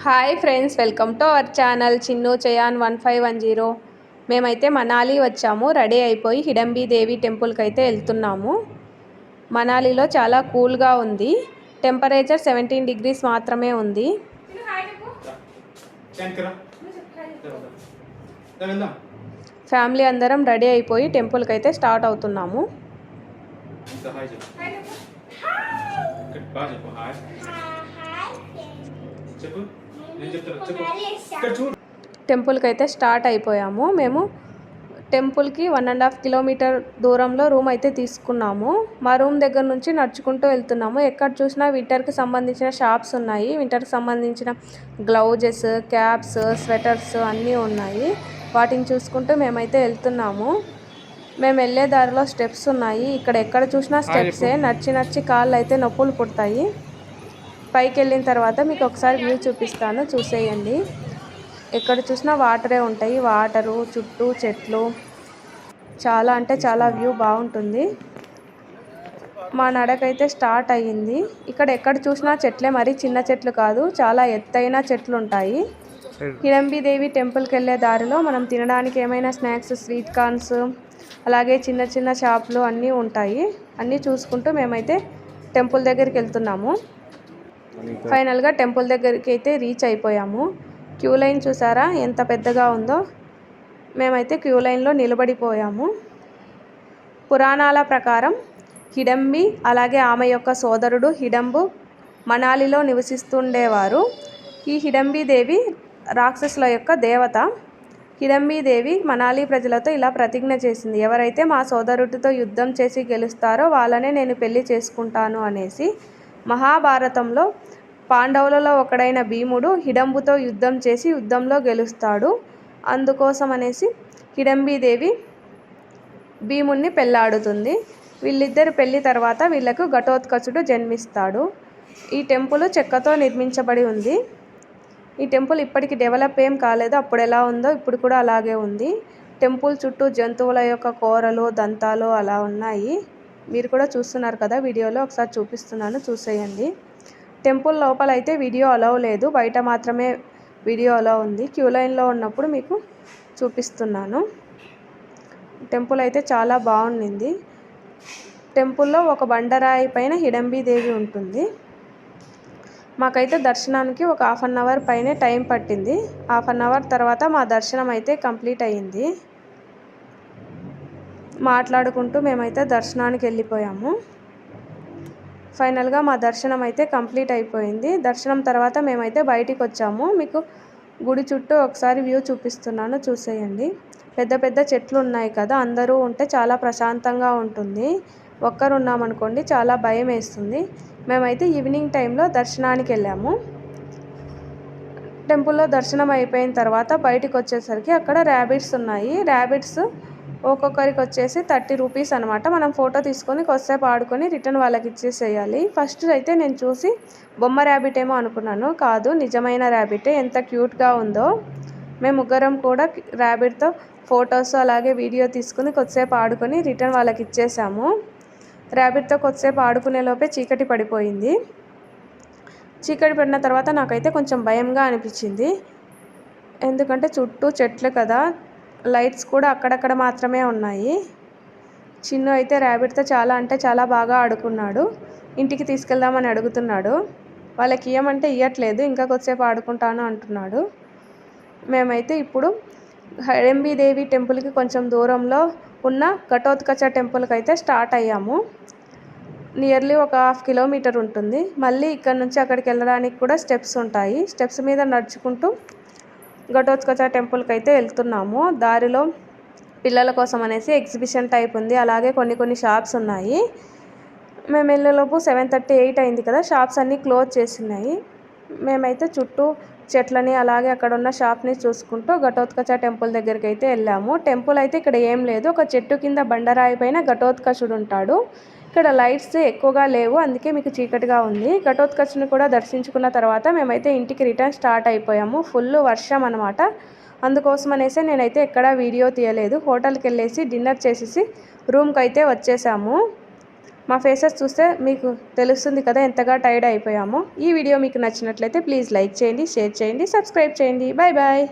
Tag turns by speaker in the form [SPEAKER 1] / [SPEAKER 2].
[SPEAKER 1] Hi friends, welcome to our channel Chinnu Chayan 1510. మేమైతే మనాలి వచ్చాము. Ready అయిపోయి హిడంబి దేవి టెంపుల్కి అయితే వెళ్తున్నాము. మనాలిలో చాలా కూల్గా ఉంది. టెంపరేచర్ 17 degrees మాత్రమే ఉంది. ఫ్యామిలీ అందరం రెడీ అయిపోయి టెంపుల్కి అయితే స్టార్ట్ అవుతున్నాము. టెంపుల్కి అయితే స్టార్ట్ అయిపోయాము. మేము టెంపుల్కి 1.5 kilometer దూరంలో రూమ్ అయితే తీసుకున్నాము. మా రూమ్ దగ్గర నుంచి నడుచుకుంటూ వెళ్తున్నాము. ఎక్కడ చూసినా వింటర్కి సంబంధించిన షాప్స్ ఉన్నాయి. వింటర్కి సంబంధించిన గ్లౌజెస్, క్యాప్స్, స్వెటర్స్ అన్నీ ఉన్నాయి. వాటిని చూసుకుంటూ మేమైతే వెళ్తున్నాము. మేము వెళ్ళే దారిలో స్టెప్స్ ఉన్నాయి. ఇక్కడ ఎక్కడ చూసినా స్టెప్సే. నడిచి కాళ్ళు అయితే నొప్పులు పుడతాయి. పైకి వెళ్ళిన తర్వాత మీకు ఒకసారి వ్యూ చూపిస్తాను, చూసేయండి. ఎక్కడ చూసినా వాటరే ఉంటాయి. వాటరు చుట్టూ చెట్లు, చాలా అంటే చాలా వ్యూ బాగుంటుంది. మా నడకైతే స్టార్ట్ అయ్యింది. ఇక్కడ ఎక్కడ చూసినా చెట్లే, మరి చిన్న చెట్లు కాదు, చాలా ఎత్తైన చెట్లు ఉంటాయి. హిడంబి దేవి టెంపుల్కి వెళ్ళే దారిలో మనం తినడానికి ఏమైనా స్నాక్స్, స్వీట్ కార్న్స్, అలాగే చిన్న చిన్న షాపులు అన్నీ ఉంటాయి. అన్నీ చూసుకుంటూ మేమైతే టెంపుల్ దగ్గరికి వెళ్తున్నాము. ఫైనల్గా టెంపుల్ దగ్గరికి అయితే రీచ్ అయిపోయాము. క్యూ లైన్ చూసారా ఎంత పెద్దగా ఉందో. మేమైతే క్యూ లైన్లో నిలబడిపోయాము. పురాణాల ప్రకారం హిడంబి అలాగే ఆమె యొక్క సోదరుడు హిడంబు మనాలిలో నివసిస్తుండేవారు. ఈ హిడంబి దేవి రాక్షసుల యొక్క దేవత. హిడంబి దేవి మనాలి ప్రజలతో ఇలా ప్రతిజ్ఞ చేసింది, ఎవరైతే మా సోదరుడితో యుద్ధం చేసి గెలుస్తారో వాళ్ళనే నేను పెళ్లి చేసుకుంటాను అనేసి. మహాభారతంలో పాండవులలో ఒకడైన భీముడు హిడంబుతో యుద్ధం చేసి యుద్ధంలో గెలుస్తాడు. అందుకోసం అనేసి హిడంబీదేవి భీముణ్ణి పెళ్ళాడుతుంది. వీళ్ళిద్దరు పెళ్లి తర్వాత వీళ్లకు ఘటోత్కచుడు జన్మిస్తాడు. ఈ టెంపుల్ చెక్కతో నిర్మించబడి ఉంది. ఈ టెంపుల్ ఇప్పటికి డెవలప్ ఏం కాలేదు. అప్పుడు ఎలా ఉందో ఇప్పుడు కూడా అలాగే ఉంది. టెంపుల్ చుట్టూ జంతువుల యొక్క కోరలు, దంతాలు అలా ఉన్నాయి. మీరు కూడా చూస్తున్నారు కదా వీడియోలో, ఒకసారి చూపిస్తున్నాను, చూసేయండి. టెంపుల్ లోపల అయితే వీడియో అలౌ లేదు, బయట మాత్రమే వీడియో అలౌ ఉంది. క్యూ లైన్లో ఉన్నప్పుడు మీకు చూపిస్తున్నాను. టెంపుల్ అయితే చాలా బాగుండింది. టెంపుల్లో ఒక బండరాయి పైన హిడంబి దేవి ఉంటుంది. మాకైతే దర్శనానికి ఒక 1/2 hour పైనే టైం పట్టింది. 1/2 hour తర్వాత మా దర్శనం అయితే కంప్లీట్ అయ్యింది. మాట్లాడుకుంటూ మేమైతే దర్శనానికి వెళ్ళిపోయాము. ఫైనల్గా మా దర్శనం అయితే కంప్లీట్ అయిపోయింది. దర్శనం తర్వాత మేమైతే బయటికి వచ్చాము. మీకు గుడి చుట్టూ ఒకసారి వ్యూ చూపిస్తున్నాను, చూసేయండి. పెద్ద పెద్ద చెట్లు ఉన్నాయి కదా, అందరూ ఉంటే చాలా ప్రశాంతంగా ఉంటుంది. ఒక్కరు ఉన్నామనుకోండి చాలా భయం వేస్తుంది. మేమైతే ఈవినింగ్ టైంలో దర్శనానికి వెళ్ళాము. టెంపుల్లో దర్శనం అయిపోయిన తర్వాత బయటికి వచ్చేసరికి అక్కడ ర్యాబిట్స్ ఉన్నాయి. ర్యాబిట్స్ ఒక్కొక్కరికి వచ్చేసి 30 rupees అనమాట. మనం ఫోటో తీసుకొని కొద్దిసేపు ఆడుకొని రిటర్న్ వాళ్ళకి ఇచ్చేసేయాలి. ఫస్ట్ అయితే నేను చూసి బొమ్మ ర్యాబిట్ ఏమో అనుకున్నాను, కాదు నిజమైన ర్యాబిటే. ఎంత క్యూట్గా ఉందో. మేము ముగ్గురం కూడా ర్యాబిట్తో ఫొటోస్ అలాగే వీడియో తీసుకుని కొద్దిసేపు ఆడుకొని రిటర్న్ వాళ్ళకి ఇచ్చేసాము. ర్యాబిట్తో కొద్దిసేపు ఆడుకునే లోపే చీకటి పడిపోయింది. చీకటి పడిన తర్వాత నాకైతే కొంచెం భయంగా అనిపించింది. ఎందుకంటే చుట్టూ చెట్లు కదా, లైట్స్ కూడా అక్కడక్కడ మాత్రమే ఉన్నాయి. చిన్ను అయితే ర్యాబిట్తో చాలా అంటే చాలా బాగా ఆడుకున్నాడు. ఇంటికి తీసుకెళ్దామని అడుగుతున్నాడు. వాళ్ళకి ఇయ్యమంటే ఇయ్యట్లేదు, ఇంకా కొద్దిసేపు ఆడుకుంటాను అంటున్నాడు. మేమైతే ఇప్పుడు హిడంబి దేవి టెంపుల్కి కొంచెం దూరంలో ఉన్న ఘటోత్కచ టెంపుల్కి అయితే స్టార్ట్ అయ్యాము. నియర్లీ ఒక 1/2 kilometer ఉంటుంది. మళ్ళీ ఇక్కడ నుంచి అక్కడికి వెళ్ళడానికి కూడా స్టెప్స్ ఉంటాయి. స్టెప్స్ మీద నడుచుకుంటూ ఘటోత్కచ టెంపుల్కి అయితే వెళ్తున్నాము. దారిలో పిల్లల కోసం అనేసి ఎగ్జిబిషన్ టైప్ ఉంది, అలాగే కొన్ని షాప్స్ ఉన్నాయి. మేము వెళ్ళేలోపు 7:30, 8 అయింది కదా, షాప్స్ అన్నీ క్లోజ్ చేస్తున్నాయి. మేమైతే చుట్టూ చెట్లని అలాగే అక్కడ ఉన్న షాప్ని చూసుకుంటూ ఘటోత్కచ టెంపుల్ దగ్గరికి అయితే వెళ్ళాము. టెంపుల్ అయితే ఇక్కడ ఏం లేదు, ఒక చెట్టు కింద బండరాయి పైన ఘటోత్కచుడు ఉంటాడు. ఇక్కడ లైట్స్ ఎక్కువగా లేవు, అందుకే మీకు చీకటిగా ఉంది. ఘటోత్కచుని కూడా దర్శించుకున్న తర్వాత మేమైతే ఇంటికి రిటర్న్ స్టార్ట్ అయిపోయాము. ఫుల్ వర్షం అనమాట. అందుకోసం అనేసి నేనైతే ఎక్కడా వీడియో తీయలేదు. హోటల్కి వెళ్ళేసి డిన్నర్ చేసేసి రూమ్కి అయితే వచ్చేసాము. మా ఫేసెస్ చూస్తే మీకు తెలుస్తుంది కదా ఎంతగా టైర్డ్ అయిపోయామో. ఈ వీడియో మీకు నచ్చినట్లయితే ప్లీజ్ లైక్ చేయండి, షేర్ చేయండి, సబ్స్క్రైబ్ చేయండి. Bye bye.